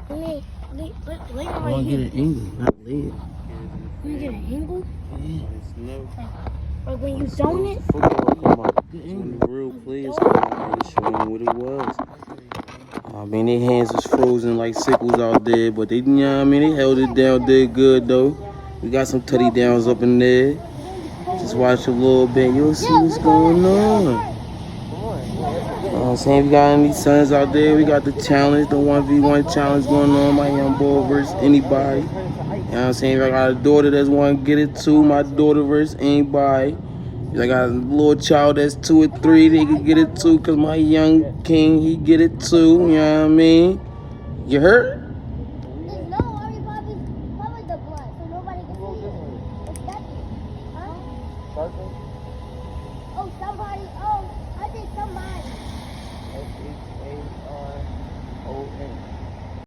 Lay I right want to here. get an angle, not lid. You get an angle? Yeah. Like when you zone it? Football come out. Good When angle. the real players come out, man, they showing what it was. I mean, their hands was frozen like sickles out there, but they, you know what I mean, they held it down, did good though. We got some tutty downs up in there. Just watch a little bit, you'll see what's going on. You know what I'm saying? We got any sons out there, we got the challenge, the 1v1 challenge going on, my young boy versus anybody. You know what I'm saying? If I got a daughter that's want to get it too, my daughter versus anybody. If I got a little child that's 2 or 3, they could get it too, because my young king, he get it too, you know what I mean? You heard?